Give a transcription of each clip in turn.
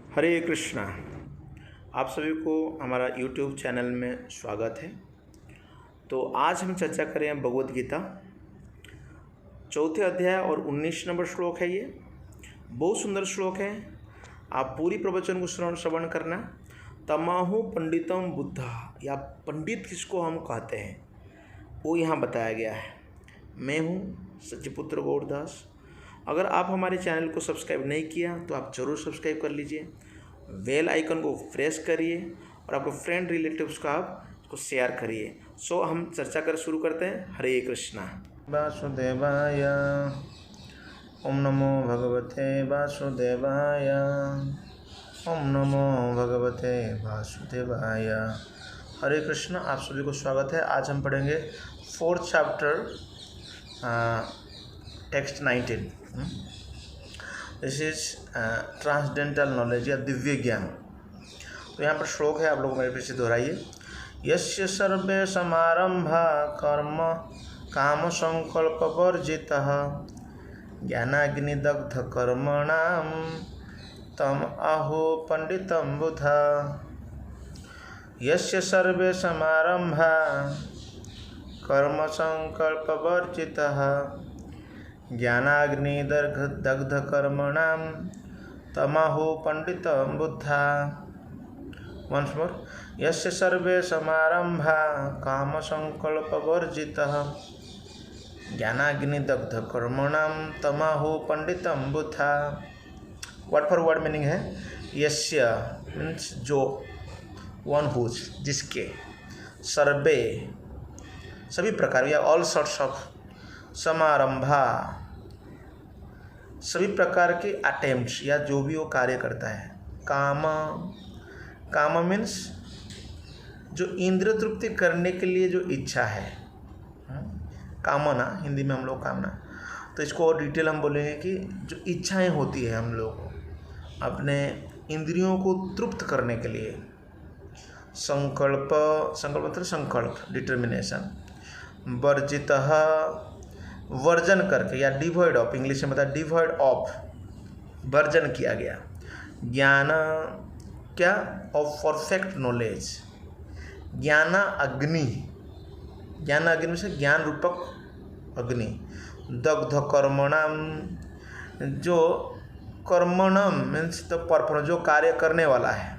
हरे कृष्णा। आप सभी को हमारा YouTube चैनल में स्वागत है। तो आज हम चर्चा करें भगवद गीता चौथे अध्याय और 19 नंबर श्लोक है। ये बहुत सुंदर श्लोक है। आप पूरी प्रवचन को श्रवण करना। तमाहु पंडितम बुद्धा, या पंडित किसको हम कहते हैं वो यहाँ बताया गया है। मैं हूँ सच्चिपुत्र गौरदास। अगर आप हमारे चैनल को सब्सक्राइब नहीं किया तो आप ज़रूर सब्सक्राइब कर लीजिए। बेल आइकन को प्रेस करिए और आपके फ्रेंड रिलेटिव्स का आप उसको शेयर करिए। सो हम चर्चा कर शुरू करते हैं। हरे कृष्णा। वासुदेवाय। ओम नमो भगवते वासुदेवाय। ओम नमो भगवते वासुदेवाय। हरे कृष्ण। आप सभी को स्वागत है। आज हम पढ़ेंगे 4th chapter text 19। This is transcendental knowledge या दिव्य ज्ञान। तो यहाँ पर श्लोक है, आप लोग मेरे पीछे दोहराइए। यस्य सर्वे समारंभा कर्म काम संकल्प वर्जितः ज्ञानाग्निदग्ध कर्मणाम तम आहो पंडितम बुधा। यस्य सर्वे समारंभा कर्म संकल्प वर्जितः ज्ञानाग्निदग्ध कर्मणाम तमाहु पंडितम बुद्धा। Once more. यस्य सर्वे समारंभा काम संकल्प वर्जितः ज्ञानाग्निदग्ध कर्मणाम तमाहु पंडितम बुद्धा। वर्ड फॉर वर्ड मीनिंग है यस्य मीन्स जो, वन हुज जिसके, सर्वे सभी प्रकार या ऑल सॉर्ट्स ऑफ, समारंभा सभी प्रकार के अटेम्प्ट्स या जो भी वो कार्य करता है। काम मीन्स जो इंद्रिय तृप्ति करने के लिए जो इच्छा है, कामना हिंदी में हम लोग कामना। तो इसको और डिटेल हम बोलेंगे कि जो इच्छाएं होती है हम लोग को अपने इंद्रियों को तृप्त करने के लिए। संकल्प मतलब संकल्प, डिटर्मिनेशन। वर्जितः वर्जन करके या डिवॉइड ऑफ, इंग्लिश में बताया डिवॉइड ऑफ, वर्जन किया गया। ज्ञान क्या? Of perfect knowledge. ज्ञाना अग्नि, ज्ञान अग्नि से ज्ञान रूपक अग्नि। दग्ध कर्मणाम, जो कर्मणम मीन्स द परफॉर्म, जो कार्य करने वाला है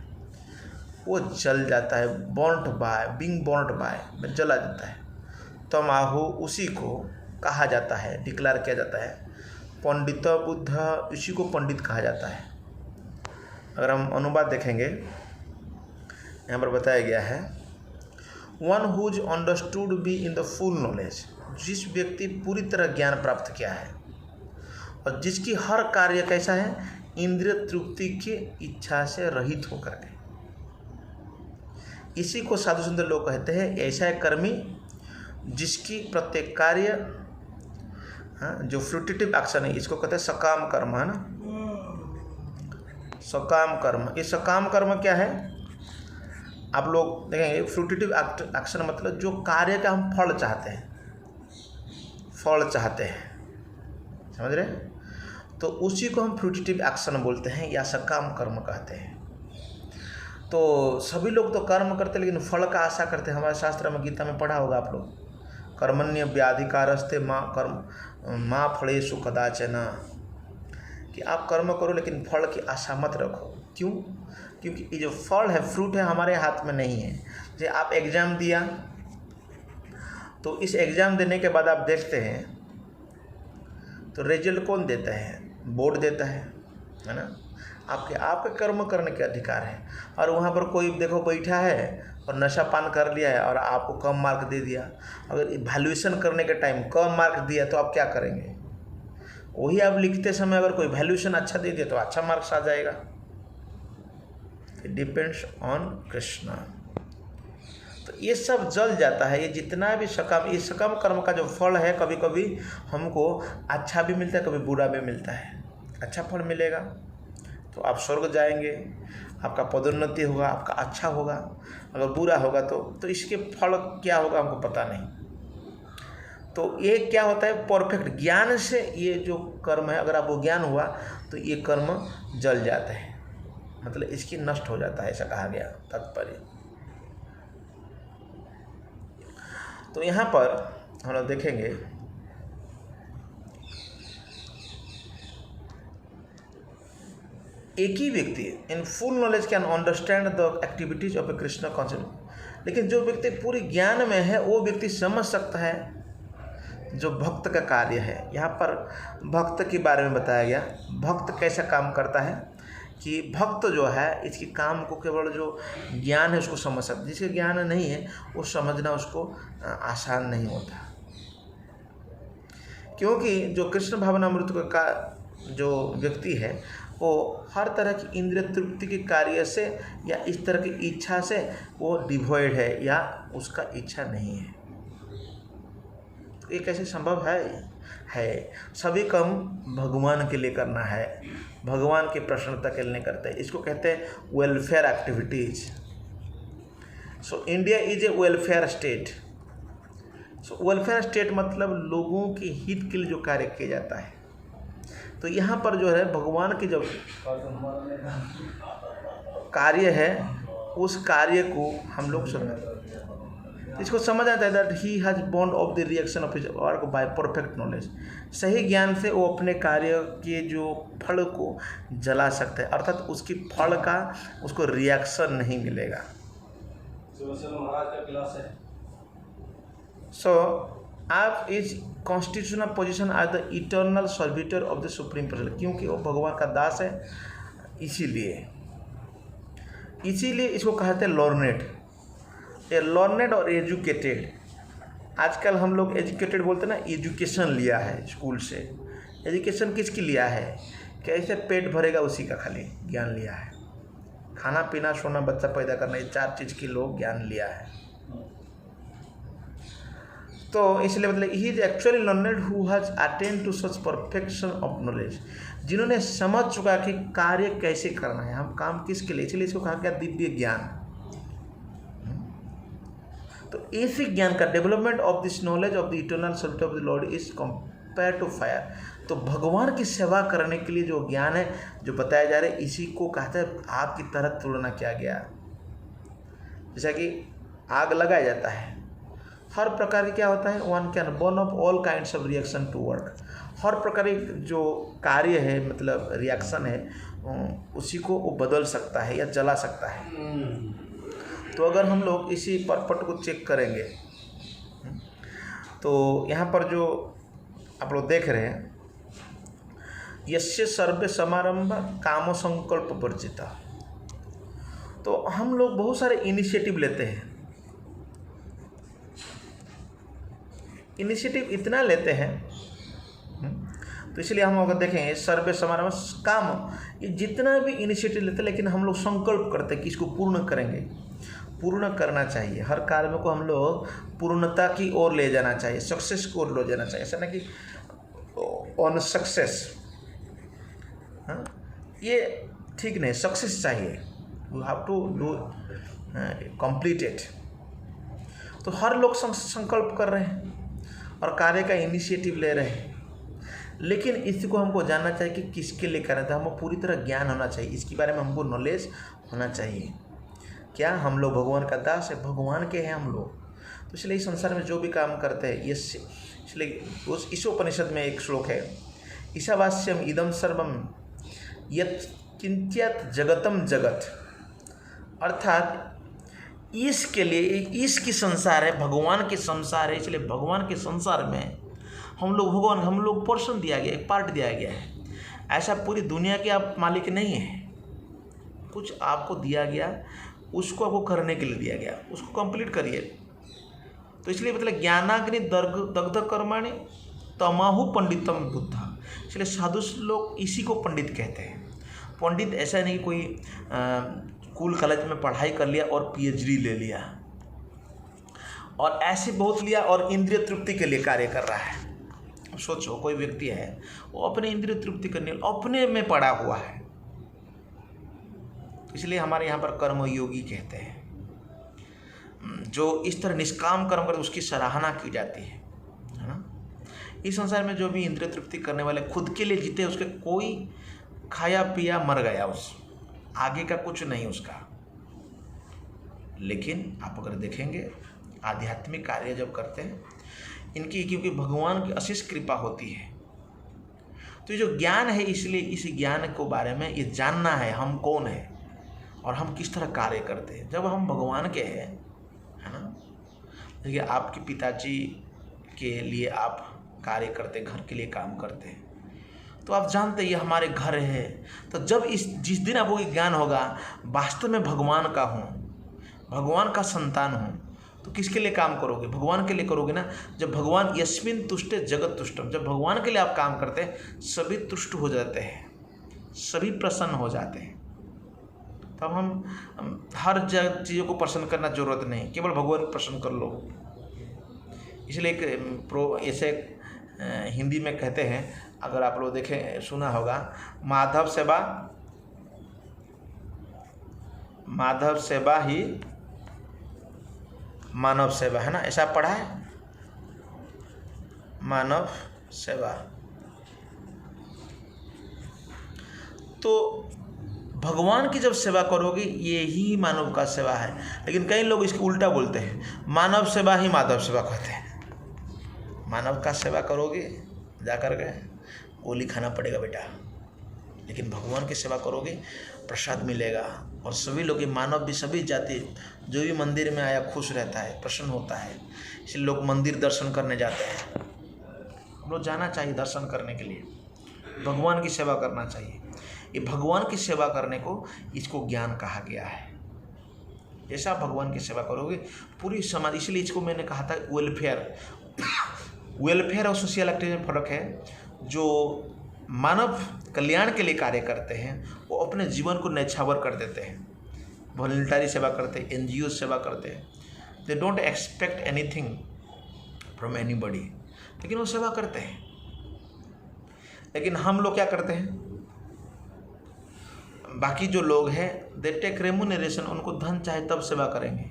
वो जल जाता है। Burnt by, being burnt by में जला जाता है। तमाहु उसी को कहा जाता है, डिक्लेयर किया जाता है। पंडित बुद्ध, इसी को पंडित कहा जाता है। अगर हम अनुवाद देखेंगे, यहाँ पर बताया गया है one who's understood be in the full knowledge, जिस व्यक्ति पूरी तरह ज्ञान प्राप्त किया है और जिसकी हर कार्य कैसा है, इंद्रिय तृप्ति की इच्छा से रहित होकर के। इसी को साधु सुंदर लोग कहते हैं ऐसा है कर्मी जिसकी प्रत्येक कार्य, जो फ्रूटिटिव एक्शन है, इसको कहते हैं सकाम कर्म, है ना। सकाम कर्म, ये सकाम कर्म क्या है आप लोग देखेंगे। फ्रूटिटिव एक्शन मतलब जो कार्य का हम फल चाहते हैं, फल चाहते हैं, समझ रहे। तो उसी को हम फ्रूटिटिव एक्शन बोलते हैं या सकाम कर्म कहते हैं। तो सभी लोग तो कर्म करते हैं लेकिन फल का आशा करते हैं। हमारे शास्त्र में, गीता में पढ़ा होगा आप लोग, कर्मण्य व्याधिकारस्ते माँ फलेषु कदाचन, कि आप कर्म करो लेकिन फल की आशा मत रखो। क्यों? क्योंकि ये जो फल है, फ्रूट है, हमारे हाथ में नहीं है। जैसे आप एग्ज़ाम दिया तो इस एग्ज़ाम देने के बाद आप देखते हैं तो रिजल्ट कौन देता है? बोर्ड देता है ना। आपके कर्म करने के अधिकार है। और वहाँ पर कोई देखो बैठा है और नशा पान कर लिया है और आपको कम मार्क दे दिया। अगर वैल्यूएशन करने के टाइम कम मार्क दिया तो आप क्या करेंगे? वही आप लिखते समय अगर कोई वैल्यूएशन अच्छा दे दिया तो अच्छा मार्क्स आ जाएगा। It depends on Krishna. तो ये सब जल जाता है। ये जितना भी ये सकाम कर्म का जो फल है, कभी कभी हमको अच्छा भी मिलता है, कभी बुरा भी मिलता है। अच्छा फल मिलेगा तो आप स्वर्ग जाएंगे, आपका पदोन्नति होगा, आपका अच्छा होगा। अगर बुरा होगा तो इसके फल क्या होगा हमको पता नहीं। तो ये क्या होता है? परफेक्ट ज्ञान से ये जो कर्म है, अगर आपको ज्ञान हुआ तो ये कर्म जल जाता है। मतलब इसकी नष्ट हो जाता है, ऐसा कहा गया तात्पर्य। तो यहाँ पर हम लोग देखेंगे एक ही व्यक्ति in full knowledge can understand the activities of A Krishna concept, लेकिन जो व्यक्ति पूरी ज्ञान में है वो व्यक्ति समझ सकता है जो भक्त का कार्य है। यहाँ पर भक्त के बारे में बताया गया, भक्त कैसा काम करता है कि भक्त जो है इसके काम को केवल जो ज्ञान है उसको समझ सकता है, जिसके ज्ञान नहीं है वो समझना उसको आसान नहीं होता, क्योंकि जो कृष्ण भावनामृत का जो व्यक्ति है वो हर तरह की इंद्रिय तृप्ति के कार्य से या इस तरह की इच्छा से वो डिवॉइड है या उसका इच्छा नहीं है। ये कैसे संभव है? सभी काम भगवान के लिए करना है, भगवान की प्रसन्नता के लिए करते हैं। इसको कहते हैं welfare activities. So India is a welfare state. So welfare state मतलब लोगों के हित के लिए जो कार्य किया जाता है। तो यहाँ पर जो है भगवान की जो कार्य है उस कार्य को हम लोग इसको समझ आता है that he has bond of the reaction of his work by perfect knowledge. सही ज्ञान से वो अपने कार्य के जो फल को जला सकते हैं, अर्थात उसकी फल का उसको रिएक्शन नहीं मिलेगा। सो आप is constitutional position as the eternal servitor of the supreme person, क्योंकि वो भगवान का दास है, इसीलिए इसको कहते हैं लॉर्नेड। ए लर्नेड और एजुकेटेड, आजकल हम लोग एजुकेटेड बोलते हैं ना, एजुकेशन लिया है स्कूल से। एजुकेशन किसकी लिया है? कैसे पेट भरेगा उसी का खाली ज्ञान लिया है। खाना पीना सोना बच्चा पैदा करना, ये 4 चीज़ की लोग ज्ञान लिया है। तो इसलिए मतलब he is actually learned who has attend to such perfection of knowledge, जिन्होंने समझ चुका कि कार्य कैसे करना है, हम काम किसके लिए, इसलिए इसको कहा गया दिव्य ज्ञान। तो इसी ज्ञान का development of this knowledge of the eternal service of the lord is compare to fire. तो भगवान की सेवा करने के लिए जो ज्ञान है जो बताया जा रहा है, इसी को कहते हैं आग की तरह तुलना किया गया। जैसा कि आग लगाया जाता है, हर प्रकार की क्या होता है, one can burn off all kinds of reaction to work. हर प्रकार की जो कार्य है मतलब रिएक्शन है उसी को वो बदल सकता है या जला सकता है। तो अगर हम लोग इसी परपट को चेक करेंगे तो यहाँ पर जो आप लोग देख रहे हैं, यस्य सर्वे समारंभ काम संकल्प वर्जिता। तो हम लोग बहुत सारे इनिशिएटिव लेते हैं, इनिशिएटिव इतना लेते हैं, तो इसलिए हम अगर देखें सर्वे समारंभ काम, ये जितना भी इनिशिएटिव लेते हैं, लेकिन हम लोग संकल्प करते हैं कि इसको पूर्ण करेंगे। पूर्ण करना चाहिए, हर कार्य को हम लोग पूर्णता की ओर ले जाना चाहिए, सक्सेस की ओर ले जाना चाहिए। ऐसा ना कि ऑन सक्सेस, हाँ ये ठीक नहीं, सक्सेस चाहिए, you have to do complete it. तो हर लोग संकल्प कर रहे हैं और कार्य का इनिशिएटिव ले रहे हैं, लेकिन इसको हमको जानना चाहिए कि किसके लिए कर रहे थे। हमको पूरी तरह ज्ञान होना चाहिए, इसके बारे में हमको नॉलेज होना चाहिए। क्या हम लोग भगवान का दास है, भगवान के हैं हम लोग। तो इसलिए इस संसार में जो भी काम करते हैं ये, इसलिए उस इस उपनिषद में एक श्लोक है, ईशावास्यम इदम सर्वम यत् किंचित जगतम जगत, अर्थात इसके लिए इसकी संसार है, भगवान के संसार है। इसलिए भगवान के संसार में हम लोग पोर्शन दिया गया है, पार्ट दिया गया है। ऐसा पूरी दुनिया के आप मालिक नहीं है, कुछ आपको दिया गया, उसको आपको करने के लिए दिया गया, उसको कंप्लीट करिए। तो इसलिए मतलब ज्ञानाग्नि दग्ध कर्माणि तमाहु पंडितम बुद्धा। इसलिए साधु लोग इसी को पंडित कहते हैं। पंडित ऐसा नहीं कोई स्कूल कॉलेज में पढ़ाई कर लिया और PhD ले लिया और ऐसे बहुत लिया और इंद्रिय तृप्ति के लिए कार्य कर रहा है। सोचो कोई व्यक्ति है वो अपने इंद्रिय तृप्ति करने अपने में पड़ा हुआ है, इसलिए हमारे यहाँ पर कर्मयोगी कहते हैं। जो इस तरह निष्काम कर्म करते उसकी सराहना की जाती है ना। इस संसार में जो भी इंद्रिय तृप्ति करने वाले खुद के लिए जीते, उसके कोई खाया पिया मर गया आगे का कुछ नहीं उसका। लेकिन आप अगर देखेंगे आध्यात्मिक कार्य जब करते हैं इनकी, क्योंकि भगवान की अशेष कृपा होती है, तो ये जो ज्ञान है, इसलिए इस ज्ञान को बारे में ये जानना है हम कौन है और हम किस तरह कार्य करते हैं। जब हम भगवान के हैं, है ना, देखिए आपके पिताजी के लिए आप कार्य करते, घर के लिए काम करते हैं, तो आप जानते ये हमारे घर है। तो जब जिस दिन आपको ज्ञान होगा वास्तव में भगवान का हूँ, भगवान का संतान हूँ, तो किसके लिए काम करोगे? भगवान के लिए करोगे ना। जब भगवान यस्मिन तुष्टे जगत तुष्टम, जब भगवान के लिए आप काम करते हैं सभी तुष्ट हो जाते हैं, सभी प्रसन्न हो जाते हैं। तब हम हर चीज़ों को प्रसन्न करना जरूरत नहीं, केवल भगवान को प्रसन्न कर लो। इसलिए एक ऐसे हिंदी में कहते हैं, अगर आप लोग देखें सुना होगा, माधव सेवा ही मानव सेवा, है ना, ऐसा पढ़ा है, मानव सेवा। तो भगवान की जब सेवा करोगे ये ही मानव का सेवा है। लेकिन कई लोग इसकी उल्टा बोलते हैं, मानव सेवा ही माधव सेवा कहते हैं। मानव का सेवा करोगे जाकर के गोली खाना पड़ेगा बेटा, लेकिन भगवान की सेवा करोगे प्रसाद मिलेगा। और सभी लोग, मानव भी, सभी जाति जो भी मंदिर में आया खुश रहता है, प्रसन्न होता है। इसलिए लोग मंदिर दर्शन करने जाते हैं। हम लोग जाना चाहिए दर्शन करने के लिए, भगवान की सेवा करना चाहिए। ये भगवान की सेवा करने को, इसको ज्ञान कहा गया है। जैसा भगवान की सेवा करोगे पूरी समाज, इसलिए इसको मैंने कहा था वेलफेयर और सोशल एक्टिविटी में फ़र्क है। जो मानव कल्याण के लिए कार्य करते हैं वो अपने जीवन को न्यौछावर कर देते हैं, वॉलंटरी सेवा करते हैं, NGO सेवा करते हैं। They don't expect anything from anybody, लेकिन वो सेवा करते हैं। लेकिन हम लोग क्या करते हैं, बाकी जो लोग हैं दे टेक रेमुनरेशन, उनको धन चाहे तब सेवा करेंगे।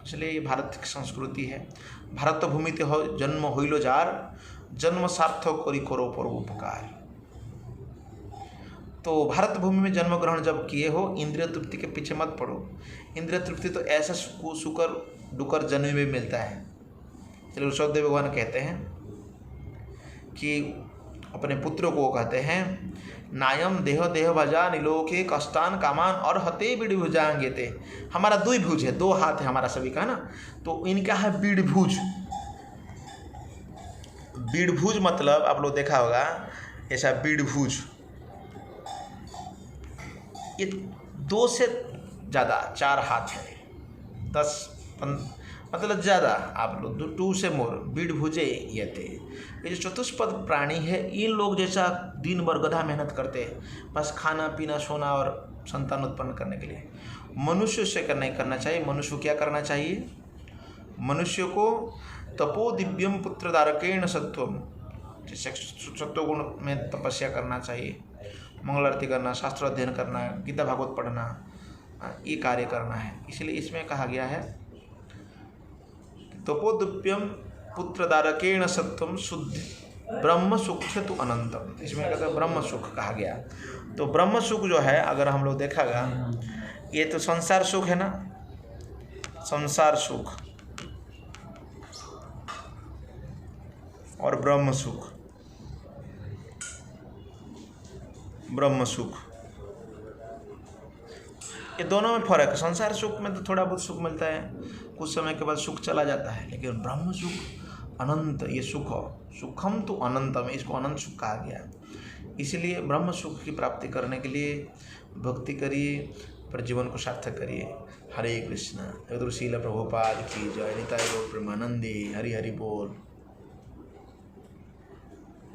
इसलिए ये भारत की संस्कृति है। भारत भूमिते हो जन्म होइलो जार, जन्म सार्थक करी करो पर उपकार। तो भारत भूमि में जन्म ग्रहण जब किए हो, इंद्रिय तृप्ति के पीछे मत पड़ो। इंद्रिय तृप्ति तो ऐसा सुकर डुकर जन्म में मिलता है। चलिए ऋषभदेव भगवान कहते हैं कि अपने पुत्रों को कहते हैं, नायम देह देह भजा निलोके कष्टान कामान और हते बीड़ भुजांगे थे। हमारा दो भुज है, दो हाथ है हमारा सभी का ना, तो इनका है बीड़ भुज। बीड़ भुज मतलब आप लोग देखा होगा, ऐसा बीड़ भुज, ये 2 से ज़्यादा 4 हाथ है, 10 मतलब ज़्यादा, आप लोग 2 से मोर बीड़ भुजे ये थे। ये जो चतुष्पद प्राणी है, इन लोग जैसा दिन भर गधा मेहनत करते हैं बस खाना पीना सोना और संतान उत्पन्न करने के लिए। मनुष्य से नहीं करना चाहिए। मनुष्य को क्या करना चाहिए? मनुष्य को तपो दिव्यम पुत्रदारकेण सत्वम, जैसे सत्वगुण में तपस्या करना चाहिए, मंगल आरती करना, शास्त्र अध्ययन करना, गीता भागवत पढ़ना, ये कार्य करना है। इसलिए इसमें कहा गया है तपोदिव्यम पुत्रदारकेण सत्वम शुद्ध ब्रह्म सुख से तो अनंतम। इसमें कहते हैं ब्रह्म सुख कहा गया। तो ब्रह्म सुख जो है, अगर हम लोग देखागा, ये तो संसार सुख है ना, संसार सुख और ब्रह्म सुख, ब्रह्म सुख, ये दोनों में फर्क है। संसार सुख में तो थोड़ा बहुत सुख मिलता है, कुछ समय के बाद सुख चला जाता है, लेकिन ब्रह्म सुख अनंत, ये सुख हो, सुखम तो अनंतम, इसको अनंत सुख कहा गया। इसलिए ब्रह्म सुख की प्राप्ति करने के लिए भक्ति करिए, पर जीवन को सार्थक करिए। हरे कृष्णा। श्रील प्रभुपाद की जय। निताई गौर प्रेमानंदी। हरि हरि बोल।